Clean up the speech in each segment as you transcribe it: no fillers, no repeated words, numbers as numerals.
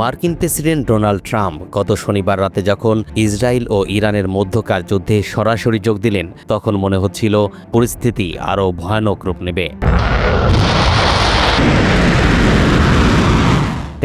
মার্কিন president Donald Trump গত শনিবার রাতে যখন ইসরায়েল ও ইরানের মধ্যকার যুদ্ধে সরাসরি যোগ দিলেন, তখন মনে হচ্ছিল পরিস্থিতি আরও ভয়ানক রূপ নেবে।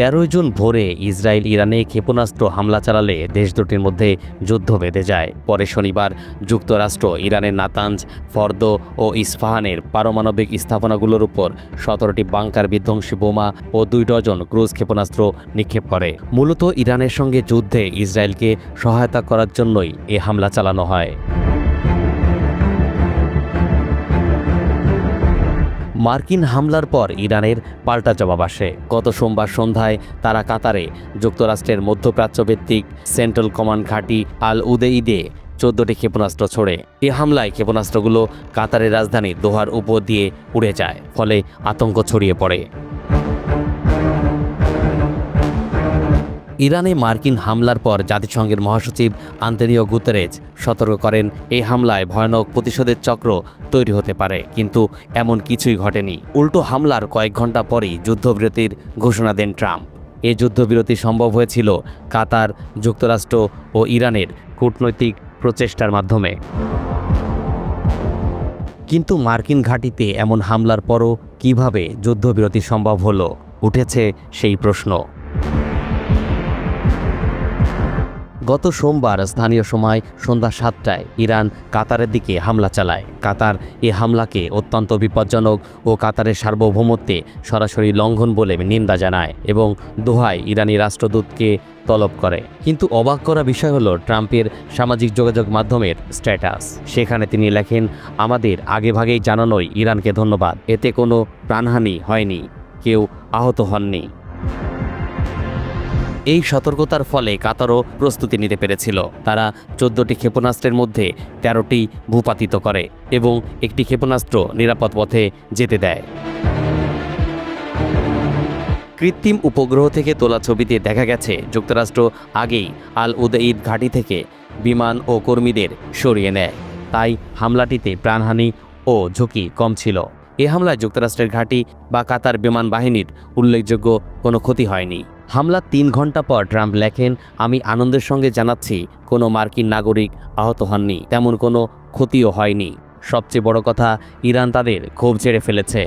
13 জুন ভোরে ইসরায়েল ইরানে ক্ষেপণাস্ত্র হামলা চালালে দেশ দুটির মধ্যে যুদ্ধ বেঁধে যায়। পরে শনিবার যুক্তরাষ্ট্র ইরানের নাতাঞ্জ, ফর্দো ও ইস্পাহানের পারমাণবিক স্থাপনাগুলোর উপর 17টি বাংকার বিধ্বংসী বোমা ও 2 ডজন ক্রুজ ক্ষেপণাস্ত্র নিক্ষেপ করে। মূলত ইরানের সঙ্গে যুদ্ধে ইসরায়েলকে সহায়তা করার জন্যই এ হামলা চালানো হয়। মার্কিন হামলার পর ইরানের পাল্টা জবাব আসে। গত সোমবার সন্ধ্যায় তারা কাতারে যুক্তরাষ্ট্রের মধ্যপ্রাচ্যভিত্তিক সেন্ট্রাল কমান্ড ঘাঁটি আল উদেইদে 14টি ক্ষেপণাস্ত্র ছোড়ে। এ হামলায় ক্ষেপণাস্ত্রগুলো কাতারের রাজধানী দোহার উপর দিয়ে উড়ে যায়, ফলে আতঙ্ক ছড়িয়ে পড়ে। ইরানে মার্কিন হামলার পর জাতিসংঘের মহাসচিব আন্তোনিও গুতেরেস সতর্ক করেন, এই হামলায় ভয়ানক প্রতিশোধের চক্র তৈরি হতে পারে। কিন্তু এমন কিছুই ঘটেনি। উল্টো হামলার কয়েক ঘন্টা পরেই যুদ্ধবিরতির ঘোষণা দেন ট্রাম্প। এ যুদ্ধবিরতি সম্ভব হয়েছিল কাতার, যুক্তরাষ্ট্র ও ইরানের কূটনৈতিক প্রচেষ্টার মাধ্যমে। কিন্তু মার্কিন ঘাঁটিতে এমন হামলার পরও কিভাবে যুদ্ধবিরতি সম্ভব হলো, উঠেছে সেই প্রশ্ন। গত সোমবার স্থানীয় সময় সন্ধ্যা 7টায় ইরান কাতারের দিকে হামলা চালায়। কাতার এ হামলাকে অত্যন্ত বিপজ্জনক ও কাতারের সার্বভৌমত্বে সরাসরি লঙ্ঘন বলে নিন্দা জানায় এবং দোহায় ইরানি রাষ্ট্রদূতকে তলব করে। কিন্তু অবাক করা বিষয় হলো ট্রাম্পের সামাজিক যোগাযোগ মাধ্যমের স্ট্যাটাস। সেখানে তিনি লেখেন, আমাদের আগেভাগেই জানানোই ইরানকে ধন্যবাদ। এতে কোনো প্রাণহানি হয়নি, কেউ আহত হননি। এই সতর্কতার ফলে কাতারও প্রস্তুতি নিতে পেরেছিল। তারা 14টি ক্ষেপণাস্ত্রের মধ্যে 13টি ভূপাতিত করে এবং একটি ক্ষেপণাস্ত্র নিরাপদ পথে যেতে দেয়। কৃত্রিম উপগ্রহ থেকে তোলা ছবিতে দেখা গেছে যুক্তরাষ্ট্র আগেই আল উদেইদ ঘাঁটি থেকে বিমান ও কর্মীদের সরিয়ে নেয়। তাই হামলাটিতে প্রাণহানি ও ঝুঁকি কম ছিল। এ হামলায় যুক্তরাষ্ট্রের ঘাঁটি বা কাতার বিমান বাহিনীর উল্লেখযোগ্য কোনো ক্ষতি হয়নি। হামলার 3 ঘন্টা পর ট্রাম্প লেখেন, আমি আনন্দের সঙ্গে জানাচ্ছি কোনো মার্কিন নাগরিক আহত হননি, তেমন কোনো ক্ষতিও হয়নি। সবচেয়ে বড় কথা, ইরান তাদের ক্ষোভ ঝেড়ে ফেলেছে।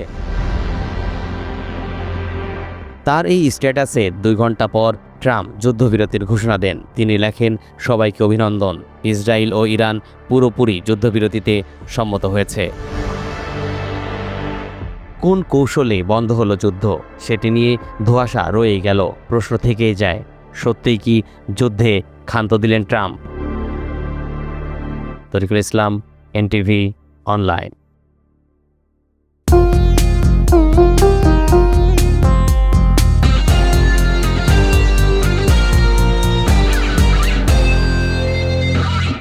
তার এই স্ট্যাটাসে 2 ঘন্টা পর ট্রাম্প যুদ্ধবিরতির ঘোষণা দেন। তিনি লেখেন, সবাইকে অভিনন্দন, ইসরায়েল ও ইরান পুরোপুরি যুদ্ধবিরতিতে সম্মত হয়েছে। কোন কৌশলে বন্ধ হলো যুদ্ধ, সেটি নিয়ে ধোঁয়াশা রয়েই গেল। প্রশ্ন থেকেই যায়, সত্যিই কি যুদ্ধে ক্ষান্ত দিলেন ট্রাম্প? তরিকুল ইসলাম, NTV অনলাইন।